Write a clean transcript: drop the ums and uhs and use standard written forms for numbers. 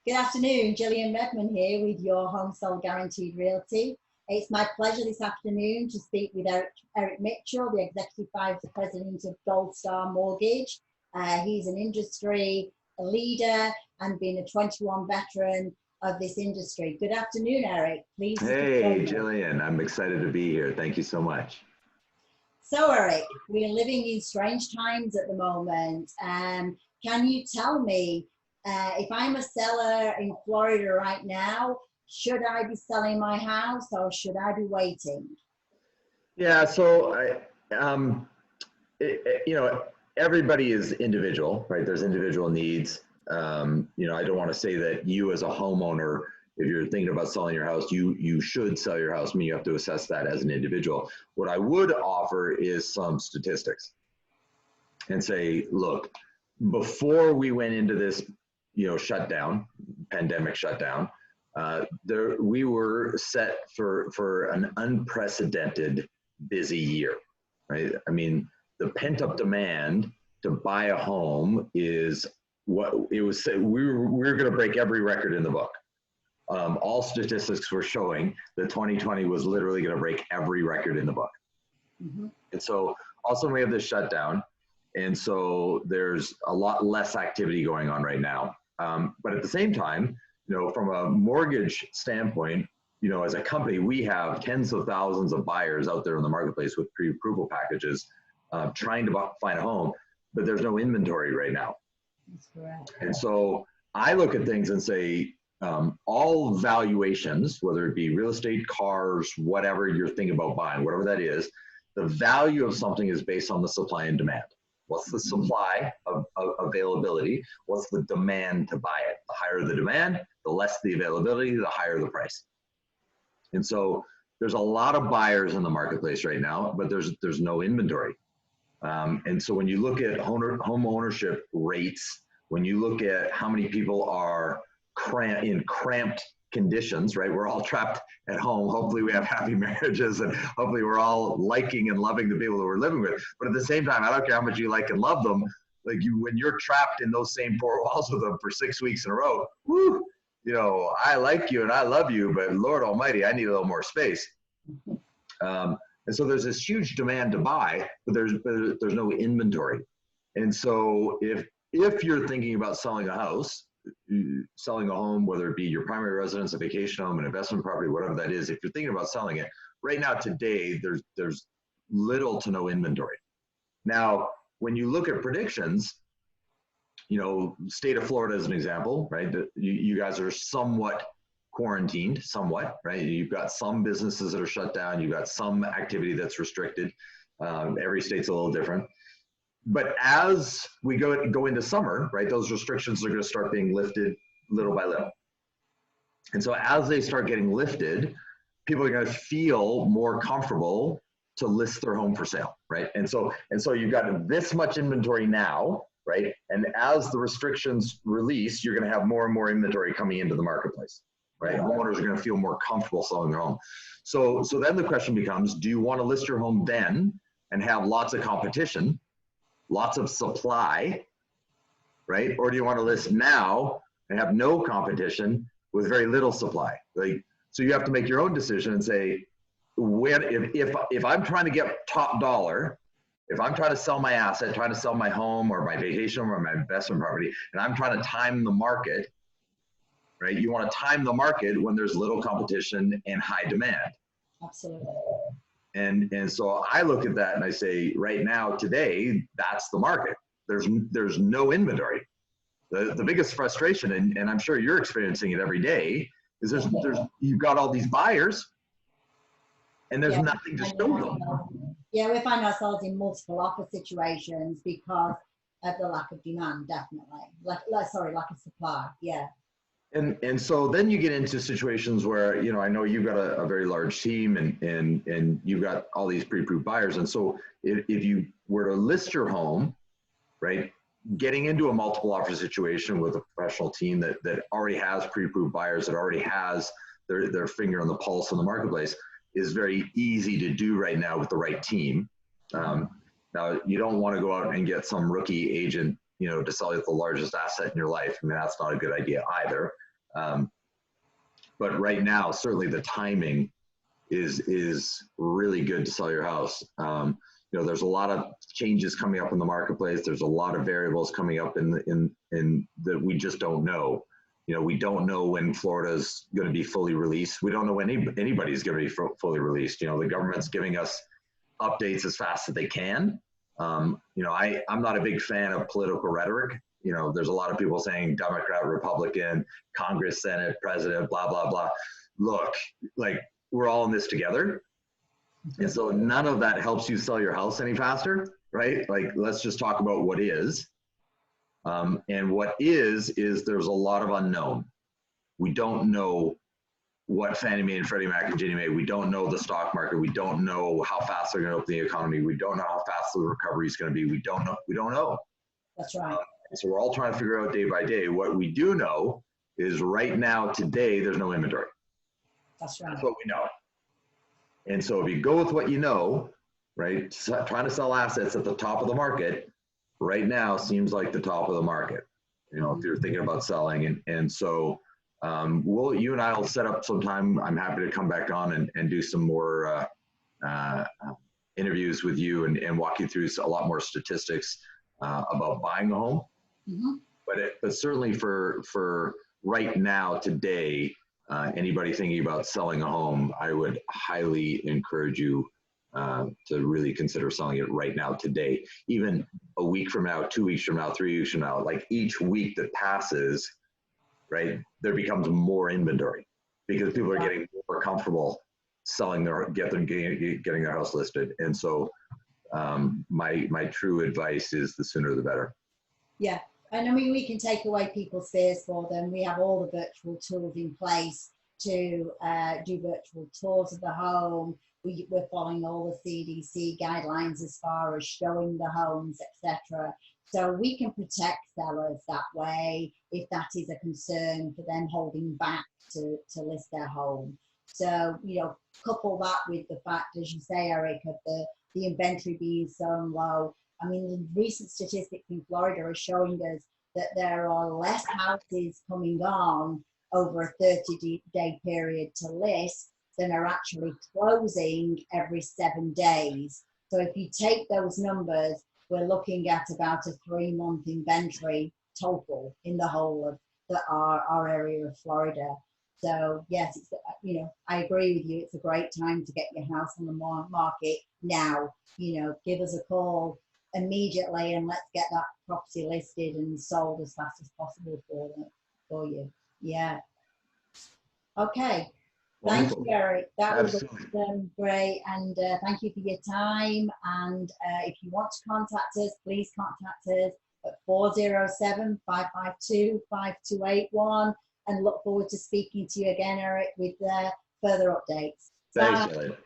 Good afternoon, Gillian Redman here with your Home Sold Guaranteed Realty. It's my pleasure this afternoon to speak with Eric Mitchell, the Executive Vice President of Gold Star Mortgage. He's an industry leader and been a 21 veteran of this industry. Good afternoon, Eric. Please. Hey, Gillian, I'm excited to be here. Thank you so much. So, Eric, we're living in strange times at the moment. Can you tell me, if I'm a seller in Florida right now, should I be selling my house or should I be waiting? Yeah, so everybody is individual, right? There's individual needs. I don't want to say that you as a homeowner, if you're thinking about selling your house, you should sell your house. I mean, you have to assess that as an individual. What I would offer is some statistics and say, look, before we went into this, pandemic shutdown, we were set for an unprecedented busy year, right? I mean, the pent-up demand to buy a home is what it was. We were going to break every record in the book. All statistics were showing that 2020 was literally going to break every record in the book. Mm-hmm. And so also we have this shutdown. And so there's a lot less activity going on right now. But at the same time, from a mortgage standpoint, as a company, we have tens of thousands of buyers out there in the marketplace with pre-approval packages trying to find a home, but there's no inventory right now. That's correct. And so I look at things and say, all valuations, whether it be real estate, cars, whatever you're thinking about buying, whatever that is, the value of something is based on the supply and demand. What's the supply of availability? What's the demand to buy it? The higher the demand, the less the availability, the higher the price. And so there's a lot of buyers in the marketplace right now, but there's no inventory. And so when you look at home ownership rates, when you look at how many people are in cramped conditions, right? We're all trapped at home. Hopefully we have happy marriages and hopefully we're all liking and loving the people that we're living with. But at the same time, I don't care how much you like and love them. Like when you're trapped in those same four walls with them for 6 weeks in a row, whoo, I like you and I love you, but Lord Almighty, I need a little more space. And so there's this huge demand to buy, but there's no inventory. And so if you're thinking about selling a house, selling a home, whether it be your primary residence, a vacation home, an investment property, whatever that is, if you're thinking about selling it, right now today, there's little to no inventory. Now, when you look at predictions, state of Florida as an example, right? You guys are somewhat quarantined, right? You've got some businesses that are shut down. You've got some activity that's restricted. Every state's a little different. But as we go into summer, right, those restrictions are going to start being lifted little by little. And so as they start getting lifted, people are going to feel more comfortable to list their home for sale, right? And so you've got this much inventory now, right? And as the restrictions release, you're going to have more and more inventory coming into the marketplace, right? Homeowners are going to feel more comfortable selling their home. So then the question becomes, do you want to list your home then and have lots of competition, lots of supply, right? Or do you want to list now and have no competition with very little supply? So you have to make your own decision and say, if I'm trying to get top dollar, if I'm trying to sell my asset, trying to sell my home or my vacation home or my investment property, and I'm trying to time the market, right? You want to time the market when there's little competition and high demand. Absolutely. And so I look at that and I say, right now, today, that's the market. There's no inventory. The biggest frustration, and I'm sure you're experiencing it every day, is you've got all these buyers and there's nothing to show them. Yeah, we find ourselves in multiple offer situations because of the lack of demand, definitely. Lack of supply, yeah. And so then you get into situations where, I know you've got a very large team and you've got all these pre-approved buyers. And so if you were to list your home, right, getting into a multiple offer situation with a professional team that already has pre-approved buyers, that already has their finger on the pulse in the marketplace is very easy to do right now with the right team. Now, you don't want to go out and get some rookie agent, to sell you the largest asset in your life. I mean, that's not a good idea either. But right now, certainly the timing is really good to sell your house. You know, there's a lot of changes coming up in the marketplace. There's a lot of variables coming up in that we just don't know. You know, we don't know when Florida's going to be fully released. We don't know when anybody's going to be fully released. You know, the government's giving us updates as fast as they can. You know, I'm not a big fan of political rhetoric. You know, there's a lot of people saying Democrat, Republican, Congress, Senate, President, blah, blah, blah. Look, like, we're all in this together. And so none of that helps you sell your house any faster, right? Like, let's just talk about what is. And what is there's a lot of unknown. We don't know what Fannie Mae and Freddie Mac and Ginnie Mae, we don't know the stock market. We don't know how fast they're going to open the economy. We don't know how fast the recovery is going to be. We don't know. That's right. So we're all trying to figure out day by day. What we do know is right now, today, there's no inventory. That's right. That's what we know. And so if you go with what you know, right, trying to sell assets at the top of the market, right now seems like the top of the market, you know, if you're thinking about selling. And so you and I will set up some time. I'm happy to come back on and do some more interviews with you and walk you through a lot more statistics about buying a home. Mm-hmm. But certainly for right now, today, anybody thinking about selling a home, I would highly encourage you to really consider selling it right now, today. Even a week from now, 2 weeks from now, 3 weeks from now, like each week that passes, right, there becomes more inventory because people are getting more comfortable selling getting their house listed. And so my true advice is the sooner the better. Yeah. And I mean, we can take away people's fears for them. We have all the virtual tools in place to do virtual tours of the home. We're following all the CDC guidelines as far as showing the homes, etc. So we can protect sellers that way if that is a concern for them holding back to list their home. So, you know, couple that with the fact, as you say, Eric, of the inventory being so low. I mean, the recent statistics in Florida are showing us that there are less houses coming on over a 30-day period to list than are actually closing every 7 days. So if you take those numbers, we're looking at about a 3-month inventory total in the whole of our area of Florida. So yes, it's, you know, I agree with you. It's a great time to get your house on the market now. You know, give us a call immediately and let's get that property listed and sold as fast as possible for you. Yeah. Okay. Thank you, Eric. That was great. And thank you for your time. And if you want to contact us, please contact us at 407-552-5281. And look forward to speaking to you again, Eric, with further updates. Thanks, Elliot.